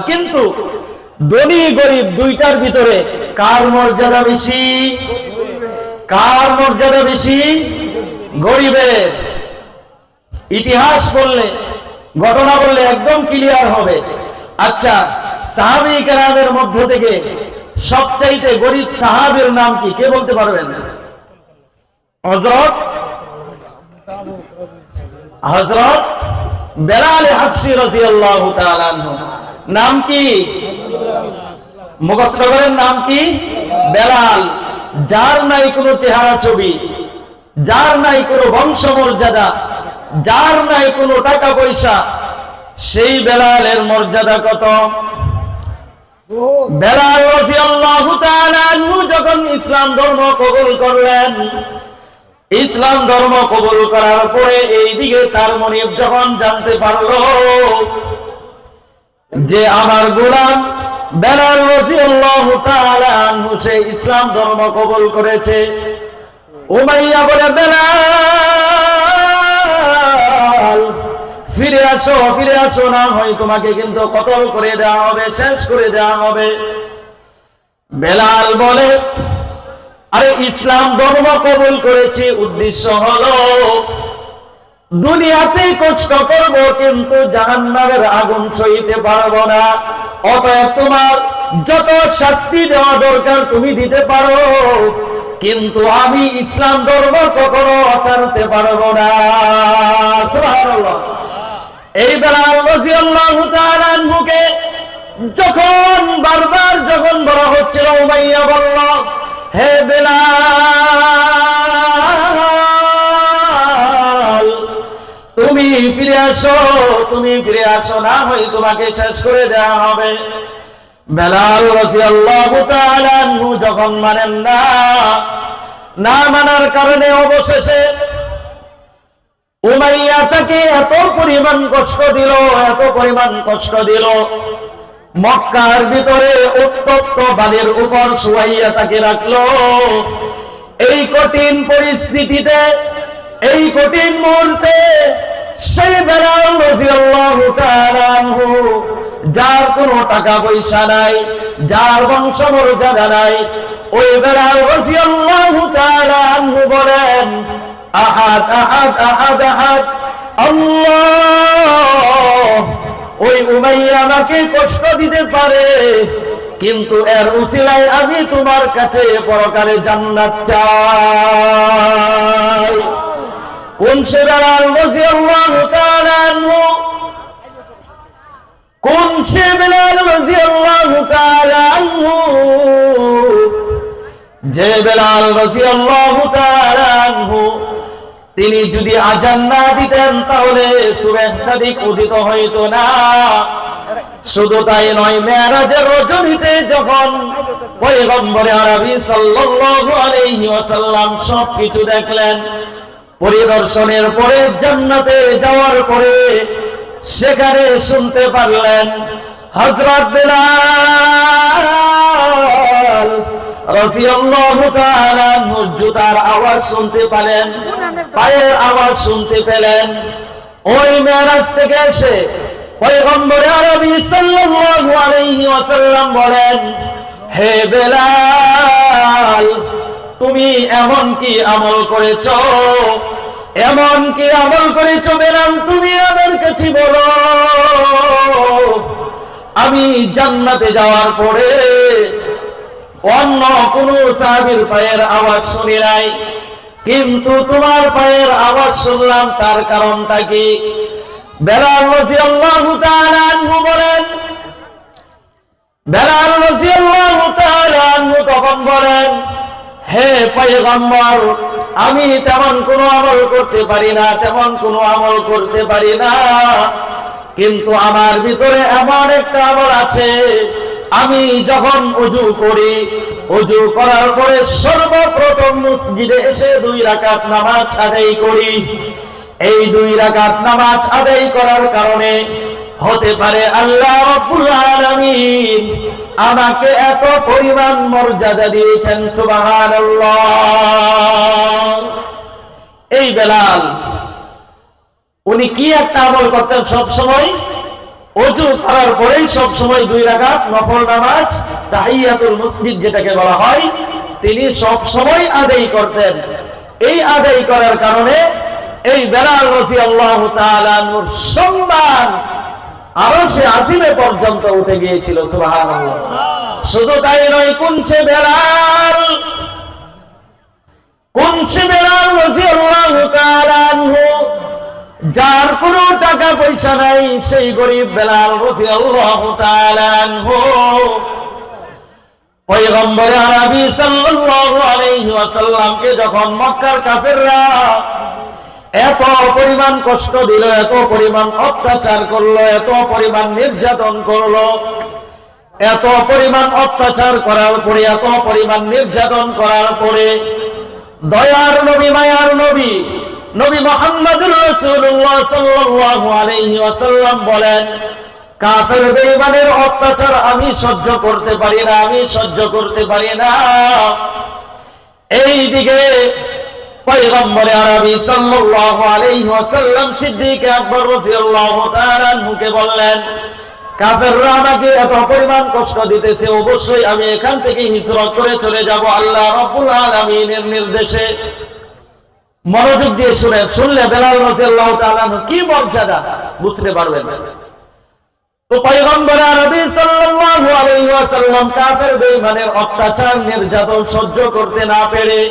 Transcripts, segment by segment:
কিন্তু ধনী গরিব দুইটার ভিতরে কার মর্যাদা বেশি? কার মর্যাদা বেশি? গরিবের। ইতিহাস বললে, ঘটনা বললে একদম ক্লিয়ার হবে। আচ্ছা, সাহাবী কেরামের মধ্য থেকে সবচাইতে গরিব সাহাবীর নাম কি? কে বলতে পারবেন? হযরত বেলাল হাবশী রাদিয়াল্লাহু তাআলা আনহু। নাম কি? মুখস্থ করেন, নাম কি? বেলাল। যার নাই কোনো চেহারা ছবি, যার নাই কোনো বংশমর্যাদা, যার নাই কোনো টাকা পয়সা, সেই বেলালের মর্যাদা কত? বেলাল রাদিয়াল্লাহু তাআলা আনহু যখন ইসলাম ধর্ম কবুল করলেন, ইসলাম ধর্ম কবুল করার পরে এইদিকে তার মনিব যখন জানতে পারলো যে আমার গোলাম বেলাল রাদিয়াল্লাহু তাআলা আনহু সে ইসলাম ধর্ম কবুল করেছে, উমাইয়া বলে, বেলাল ফিরে আসো, ফিরে আসো, না হয় তোমাকে কিন্তু কতল করে দেওয়া হবে, শেষ করে দেওয়া হবে। বেলাল বলে, আরে ইসলাম ধর্ম কবুল করেছি, উদ্দেশ্য হলো দুনিয়াতে কষ্ট করব কিন্তু জাহান্নামের আগুন সইতে পারবো না, অতএব তোমার যত শাস্তি দেওয়া দরকার তুমি দিতে পারো, কিন্তু আমি ইসলাম ধর্ম কখনো ছাড়তে পারবো না। সুবহানাল্লাহ। এই বেলাল রাদিয়াল্লাহু তাআলা আনহুকে যখন বারবার যখন বলা হচ্ছিল, উমাইয়া বলল, হে বেলাল তুমি ফিরে আসো, তুমি ফিরে আসো, না হয় তোমাকে শেষ করে দেওয়া হবে। বেলাল রাদিয়াল্লাহু তাআলা আনহু যখন মানেন না, না মানার কারণে অবশেষে উমাইয়া তাকে এত পরিমাণ কষ্ট দিল, এত পরিমাণ কষ্ট দিল, মক্কার ভিতরে উত্তপ্ত বালির উপর শুয়াইয়া তাকে রাখলো। এই কঠিন পরিস্থিতিতে, এই কঠিন মুহূর্তে সেই বেলাল রাদিয়াল্লাহু তাআলা আনহু, যার কোনো টাকা পয়সা নাই, যার বংশমর্যাদা নাই, ওই বেলাল রাদিয়াল্লাহু তাআলা আনহু বলেন, আহাদ আহাদ আহাদ আহাদ আল্লাহ। ওই উমাইয়া আমাকে কষ্ট দিতে পারে, কিন্তু এর উসিলায় আমি তোমার কাছে পরকালে জান্নাত চাই। কোন সে বেলাল রাদিয়াল্লাহু তাআলা আনহু? কোন সে বেলাল রাদিয়াল্লাহু তাআলা আনহু? যে বেলাল রাদিয়াল্লাহু তাআলা আনহু তিনি যদি আযান না দিতেন তাহলে সুবহ সাদিক উদিত হইতো না। শুধু তাই নয়, মেরাজের রজনীতে যখন পয়গম্বরে আরবি সাল্লাল্লাহু আলাইহি ওয়াসাল্লাম সবকিছু দেখলেন, পরিদর্শনের পরে জান্নাতে যাওয়ার পরে সেখানে শুনতে পারলেন হযরত বেলাল রাদিয়াল্লাহু তাআলা জুতার আওয়াজ শুনতে পেলেন, পায়ের আওয়াজ শুনতে পেলেন। ওই মেরাজ থেকে এসে পয়গম্বরে আরবি সাল্লাল্লাহু আলাইহি ওয়াসাল্লাম বলেন, হে বেলাল তুমি এমন কি আমল করেছো, এমন কি আমল করেছো বেলাল, তুমি আমার কাছে বলো। আমি জান্নাতে যাওয়ার পরে অন্য কোন সাহাবীর পায়ের আওয়াজ শুনি নাই, কিন্তু তোমার পায়ের আওয়াজ শুনলাম, তার কারণটা কি? বেলাল রাদিয়াল্লাহু তাআলা আনহু বলেন, বেলাল রাদিয়াল্লাহু তাআলা আনহু তখন বলেন, হে পয়গম্বর আমি তেমন কোনো আমল করতে পারি না, তেমন কোনো আমল করতে পারি না, কিন্তু আমার ভিতরে এমন একটা আমল আছে, আমি যখন ওযু করি, ওযু করার পরে সর্বপ্রথম মসজিদে এসে 2 রাকাত নামাজ আদায় করি। এই 2 রাকাত নামাজ আদায় করার কারণে হতে পারে আল্লাহ রাব্বুল আলামিন আমাকে এত পরিমাণ মর্যাদা দিয়েছেন। সুবহানাল্লাহ। এই বেলাল উনি কি একটা আমল করতেন সব সময়? ওযু করার পরেই সব সময় 2 রাকাত নফল নামাজ তাহিয়াতুল মসজিদ যেটাকে বলা হয় তিনি সব সময় আদায় করতেন। এই আদায় করার কারণে এই বেলাল রাদিয়াল্লাহু তাআলা আনহুর সম্মান আরশে আজিমে পর্যন্ত উঠে গিয়েছিল। সুবহানাল্লাহ। শুধু তাই নয়, কুনছে বেলাল রাদিয়াল্লাহু তাআলা আনহু, যার কোনো টাকা পয়সা নাই, সেই গরিব বেলাল রাদিয়াল্লাহু তাআলা আনহু পয়গম্বর আরবি সাল্লাল্লাহু আলাইহি ওয়াসাল্লামকে যখন মক্কার কাফেররা এত পরিমাণ কষ্ট দিল, এত পরিমাণ অত্যাচার করলো, এত পরিমাণ নির্যাতন করলো, এত পরিমাণ অত্যাচার করার পরে, এত পরিমাণ নির্যাতন করার পরে দয়ার নবী, মায়ার নবী, নবী মুহাম্মদুর রাসূলুল্লাহ সাল্লাল্লাহু আলাইহি ওয়াসাল্লাম বলেন, কাফের বেঈমানের অত্যাচার আমি সহ্য করতে পারি না, আমি সহ্য করতে পারি না। এইদিকে পয়গম্বর আরবি সাল্লাল্লাহু আলাইহি ওয়াসাল্লাম সিদ্দিক আকবর রাদিয়াল্লাহু তাআলা আনহুকে বললেন, কাফেররা আমাকে এত পরিমাণ কষ্ট দিতেছে, অবশ্যই আমি এখান থেকে হিজরত করে চলে যাব আল্লাহ রাব্বুল আলামিনের নির্দেশে। মনোযোগ দিয়ে শুনলে বেলাল রাদিয়াল্লাহু তাআলা কি মর্যাদা বুঝতে পারবেন। তো পয়গম্বর আরবি সাল্লাল্লাহু আলাইহি ওয়াসাল্লাম কাফের বেঈমানের অত্যাচার নির্যাতন সহ্য করতে না পেরে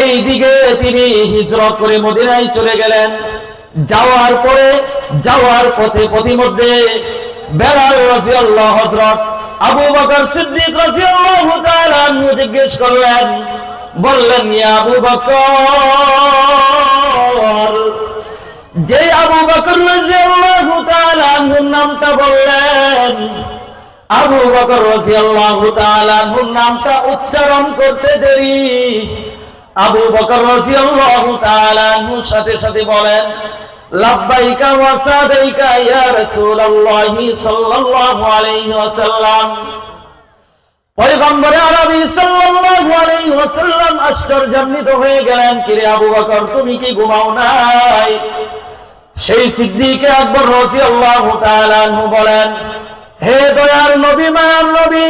এই দিকে তিনি হিজরত করে মদিনায় চলে গেলেন। যাওয়ার পথে পথিমধ্যে বেলাল রাদিয়াল্লাহু হযরত আবু বকর সিদ্দিক রাদিয়াল্লাহু তাআলা আনহু জিজ্ঞেস করলেন, বললেন, ইয়া আবু বকর, যে আবু বকর রাদিয়াল্লাহু তাআলা আনহুর নামটা বললেন, আবু বকর রাদিয়াল্লাহু তাআলা আনহুর নামটা উচ্চারণ করতে দেরি আবু বকর রাদিয়াল্লাহু তাআলা আনহুর সাথে সাথে বলেন, লাব্বাইকা ওয়া সাদাইকা ইয়া রাসূলুল্লাহি সাল্লাল্লাহু আলাইহি ওয়াসাল্লাম। পয়গম্বর আরবি সাল্লাল্লাহু আলাইহি ওয়াসাল্লাম আশ্চর্যান্বিত হয়ে গেলেন, কিরে আবু বকর, তুমি কি ঘুমাও নাই? সেই সিদ্দিক আকবর রাদিয়াল্লাহু তাআলা আনহু বলেন, হে দয়ার নবী, মায়ার নবী,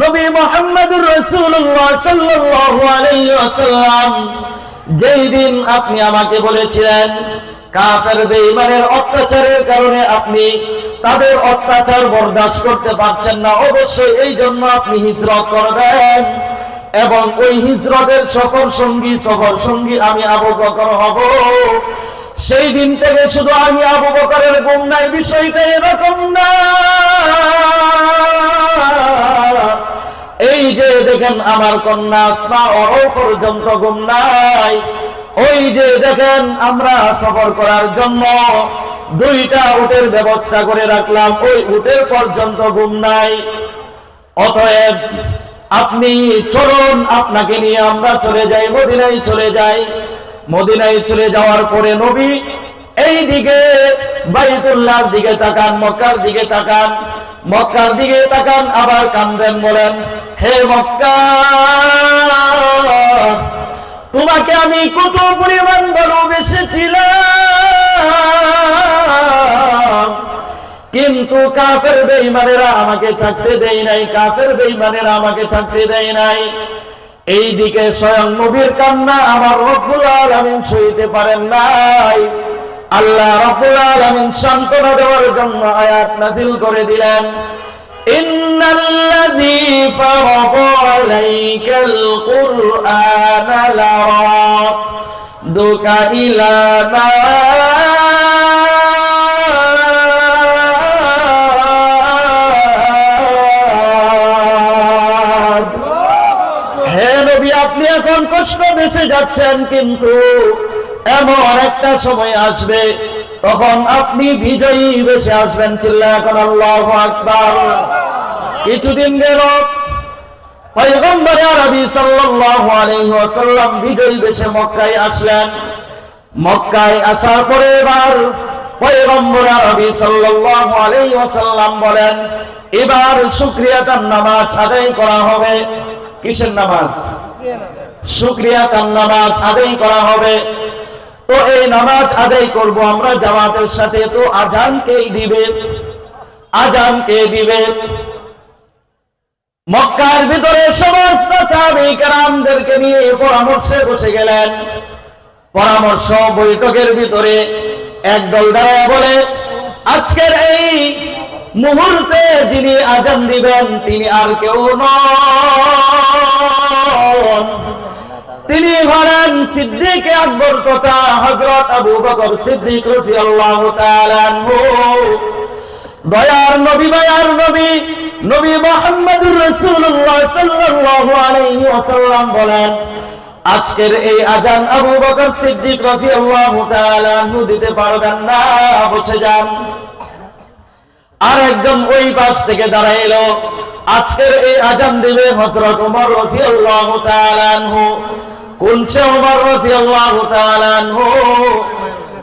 নবী মুহাম্মদুর রাসূলুল্লাহ সাল্লাল্লাহু আলাইহি ওয়াসাল্লাম, যেই দিন আপনি আমাকে বলেছিলেন কাফের বেঈমানের অত্যাচারের কারণে আপনি তাদের অত্যাচার বরদাস্ত করতে পারছেন না, অবশ্যই এই জন্য আপনি হিজরত করবেন এবং ওই হিজরতের সফর সঙ্গী আমি আবু বকর হব। সেই দিন থেকে শুধু আমি আবু বকরের ঘুম নাই, বিষয়টা এরকম না। এই যে দেখেন আমার কন্যা আসমা, ওরও পর্যন্ত ঘুম নাই। ওই যে দেখেন আমরা সফর করার জন্য 2টা উটের ব্যবস্থা করে রাখলাম, ওই উটের পর্যন্ত ঘুম নাই। অতএব আপনি চলুন, আপনাকে নিয়ে আমরা চলে যাই, মদিনায় চলে যাই। মদিনায় চলে যাওয়ার পরে নবী এই দিকে বাইতুল্লাহর দিকে তাকান, মক্কার দিকে তাকান, মক্কার দিকে তাকান, আবার কান্দেন, বলেন, হে মক্কা, তোমাকে আমি কত পরিমাণ ভালোবেসেছিলাম, কিন্তু কাফের বেঈমানেরা আমাকে থাকতে দেয় নাই, কাফের বেঈমানেরা আমাকে থাকতে দেয় নাই। এইদিকে স্বয়ং নবীর কান্না আমার রব্বুল আলামিন সইতে পারেন নাই। আল্লাহ রব্বুল আলামিন সান্ত্বনা দেওয়ার জন্য আয়াত নাযিল করে দিলেন, ইন্নাল্লাযী ফারাদা আলাইকাল কুরআনা লারাদুকা ইলা মা আপনি এখন কষ্ট বেঁচে যাচ্ছেন, কিন্তু এমন একটা সময় আসবে তখন আপনি বিজয়ী বেশে আসবেন। চিল্লা এখন আল্লাহু আকবার। কিছুদিন গেল, পয়গম্বর আরবি সাল্লাল্লাহু আলাইহি ওয়াসাল্লাম বিজয়ী বেশে মক্কায় আসলেন। মক্কায় আসার পরে এবার পয়গম্বর আরবি সাল্লাল্লাহু আলাইহি ওয়াসাল্লাম বলেন, এবার শুকরিয়াতান নামাজ আদায় করা হবে। কিসের নামাজ? শুকরিয়াতান নামাজ আদায় করা হবে। তো এই নামাজ আদায় করব আমরা জামাতের সাথে। তো আজান কে দিবে? আজান কে দিবে? মক্কার ভিতরে সমস্ত সাহাবায়ে কেরামদেরকে নিয়ে পরামর্শে বসে গেলেন। পরামর্শ বৈঠকের ভিতরে একদল দাঁড়ায় বলে, আজকের এই মুহূর্তে যিনি আজান দিবেন তিনি আর কেউ নন, তিনি হলেন সিদ্দিক আকবর তথা হযরত আবু বকর সিদ্দিক রাদিয়াল্লাহু তাআলা আনহু। দয়ার নবী, মায়ার নবী, নবী মুহাম্মদুর রাসূলুল্লাহ সাল্লাল্লাহু আলাইহি ওয়াসাল্লাম বলেন, আজকের এই আজান আবু বকর সিদ্দিক রাদিয়াল্লাহু তাআলা আনহু দিতে পারবেন না, বসে যান। আর একজন ওই পাশ থেকে দাঁড়াইলো, আজকের এই আজান দিবে হযরত ওমর রাদিয়াল্লাহু তাআলা আনহু। কোন সে ওমর রাদিয়াল্লাহু তাআলা আনহু?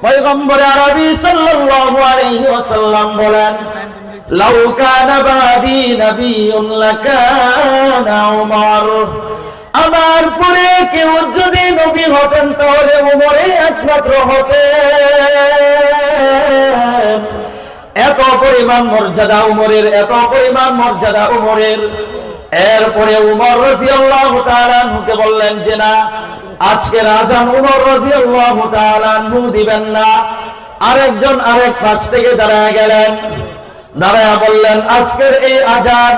পয়গম্বর আরবি সাল্লাল্লাহু আলাইহি ওয়াসাল্লাম বলেন, লাউ কানা বাদি নাবিয়্যুন লাকানা ওমর, আমার পরে কেউ যদি নবী হতেন তাহলে ওমরই একমাত্র হতেন। এত পরিমাণ মর্যাদা উমরের, এত পরিমাণ মর্যাদা উমরের। এরপরে উমর রাদিয়াল্লাহু তাআলা আনহুকে বললেন যে না, আজকের আজান উমর রাদিয়াল্লাহু তাআলা আনহু দিবেন না। আরেকজন আরেক পাশ থেকে দাঁড়ায় গেলেন, দাঁড়ায় বললেন, আজকের এই আজান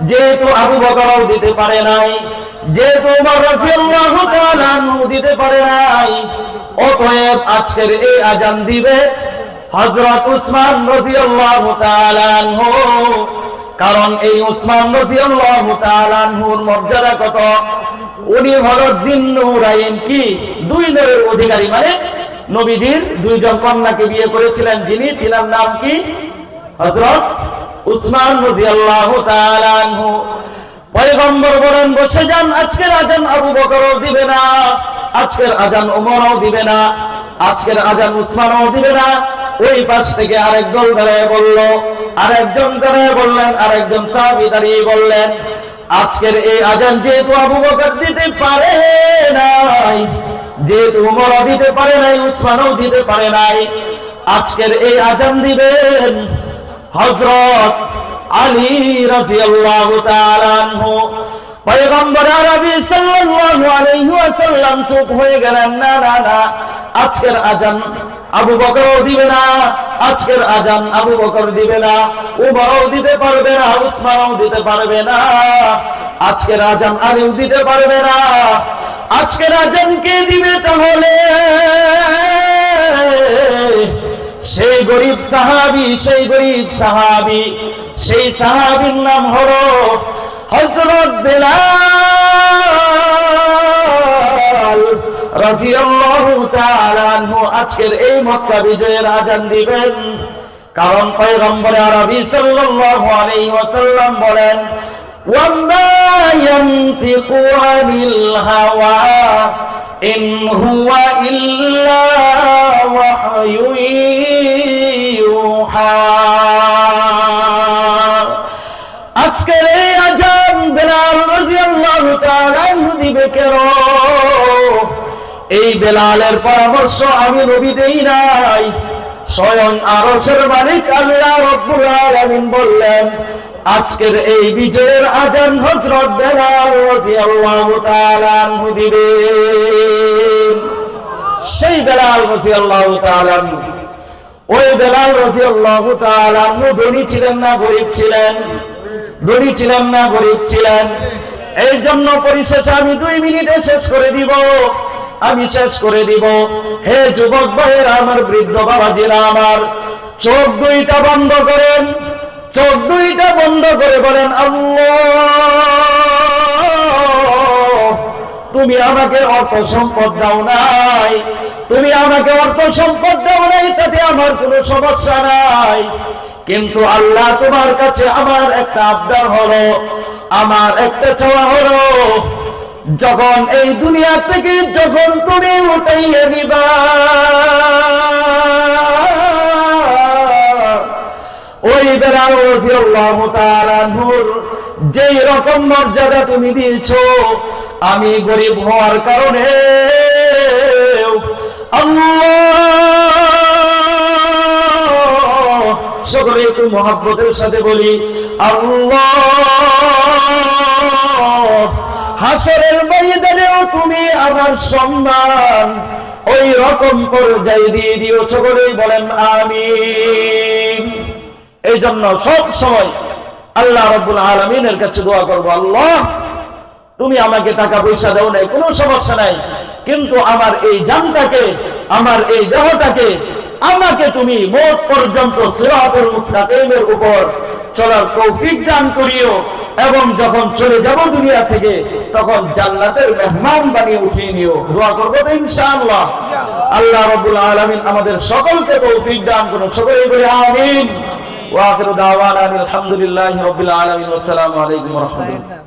যেহেতু আবু বকরও দিতে পারে নাই, যেহেতু উমর রাদিয়াল্লাহু তাআলা আনহু দিতে পারে নাই, অতএব আজকের এই আজান দিবে হযরত উসমান রাদিয়াল্লাহু তাআলা আনহু। কারণ এই উসমান রাদিয়াল্লাহু তাআলা আনহুর মর্যাদা কত? উনি হলো জিন্নুরাইন, কি দুই নূরের অধিকারী, মানে নবীজির দুইজন কন্যাকে বিয়ে করেছিলেন যিনি, তিনার নাম কি? হযরত উসমান রাদিয়াল্লাহু তাআলা আনহু। পয়গম্বর বলেন, বসে যান, আজকের আজান আবু বকরও দিবে না, আজকের আজান ওমরও দিবে না, আজকের আজান উসমানও দিবে না। ওই পাশ থেকে আরেক দল দাঁড়িয়ে বলল, আরেকজন দাঁড়িয়ে বললেন, আরেকজন সাহাবী দাঁড়িয়ে বললেন, আজকের এই আজান যেহেতু আবু বকর দিতে পারে নাই, যেহেতু ওমরও দিতে পারে নাই, উসমানও দিতে পারে নাই, আজকের এই আজান দিবেন হযরত আলী রাদিয়াল্লাহু তাআলা আনহু। পয়গম্বর আরবি সাল্লাল্লাহু আলাইহি ওয়াসাল্লাম চুপ হয়ে গেলেন, না না না, আজকের আজান আবু বকরও দিবে না, আজকের আজান আবু বকর দিবে না, উমরও দিতে পারবে না, উসমানও দিতে পারবে না, আজকের আজান আলীও দিতে পারবে না। আজকের আজান কে দিবে তাহলে? সেই গরিব সাহাবী, সেই গরিব সাহাবী, সেই সাহাবীর নাম হলো হযরত বেলাল রাদিয়াল্লাহু তাআলা আনহু। আজকের এই মক্কা বিজয়ের আজান দিবেন। কারণ পয়গম্বর আরবি সাল্লাল্লাহু আলাইহি ওয়াসাল্লাম বলেন, ওয়ামা ইয়ানতিকু আনিল হাওয়া ইন হুয়া ইল্লা ওয়াহয়ুন ইউহা। আজকের এই আজান বেলাল রাদিয়াল্লাহু তাআলা আনহু দিবে কেন? এই বেলালের পরামর্শ আমি নবী দেই নাই, স্বয়ং আরশের মালিক আল্লাহ রাব্বুল আলামিন বললেন, আজকের এই বিজয়ের আজান হযরত বেলাল রাদিয়াল্লাহু তাআলা আনহু দিবেন। সেই বেলাল রাদিয়াল্লাহু তাআলা আনহু, ওই বেলাল রাদিয়াল্লাহু তাআলা আনহু ধনী ছিলেন না গরীব ছিলেন? ধনী ছিলেন না গরীব ছিলেন? এই জন্য পরিশেষে আমি 2 মিনিটে শেষ করে দিব, আমি শেষ করে দিব। হে যুবক ভাইয়েরা আমার, বৃদ্ধ বাবাজিরা আমার, চোখ দুইটা বন্ধ করেন, চোখ দুইটা বন্ধ করে বলেন, আল্লাহ তুমি আমাকে অর্থ সম্পদ দাও নাই, তুমি আমাকে অর্থ সম্পদ দাও নাই, তাতে আমার কোনো সমস্যা নাই, কিন্তু আল্লাহ তোমার কাছে আমার একটা আবদার হলো, আমার একটা চাওয়া হলো, যখন এই দুনিয়া থেকে যখন তুমি উঠাইয়া নিবা, ওই বেলাল রাদিয়াল্লাহু তাআলা আনহুর যেই রকম মর্যাদা তুমি দিয়েছো, আমি গরিব হওয়ার কারণে আল্লাহ সকলে একটু মহব্বতের সাথে বলি আল্লাহ। হাসরের ময়দানেও তুমি আমার সম্মান ওই রকম পর্যায়ে দিয়ে দিও, সকলেই বলেন আমিন। এই জন্য সব সময় আল্লাহ রাব্বুল আলামিনের কাছে দোয়া করব, আল্লাহ তুমি আমাকে টাকা পয়সা দাও নাই, কোনো সমস্যা নাই, কিন্তু আমার এই জানটাকে, আমার এই দেহটাকে আমাকে তুমি মওত পর্যন্ত সিরাতুল মুস্তাকিমের উপর চলার তৌফিক দান করিও, এবং যখন চলে যাব দুনিয়া থেকে তখন জান্নাতের মেহমান বানিয়ে উঠিয়ে নিও। দোয়া করবো তো ইনশাআল্লাহ। আল্লাহ রাব্বুল আলামিন আমাদের সকলকে তৌফিক দান করুন, সকলেই বলি আমিন। ওয়া আখিরু দাওয়ানা আলহামদুলিল্লাহি রাব্বিল আলামিন। আসসালামু আলাইকুম ওয়া রাহমাতুল্লাহ।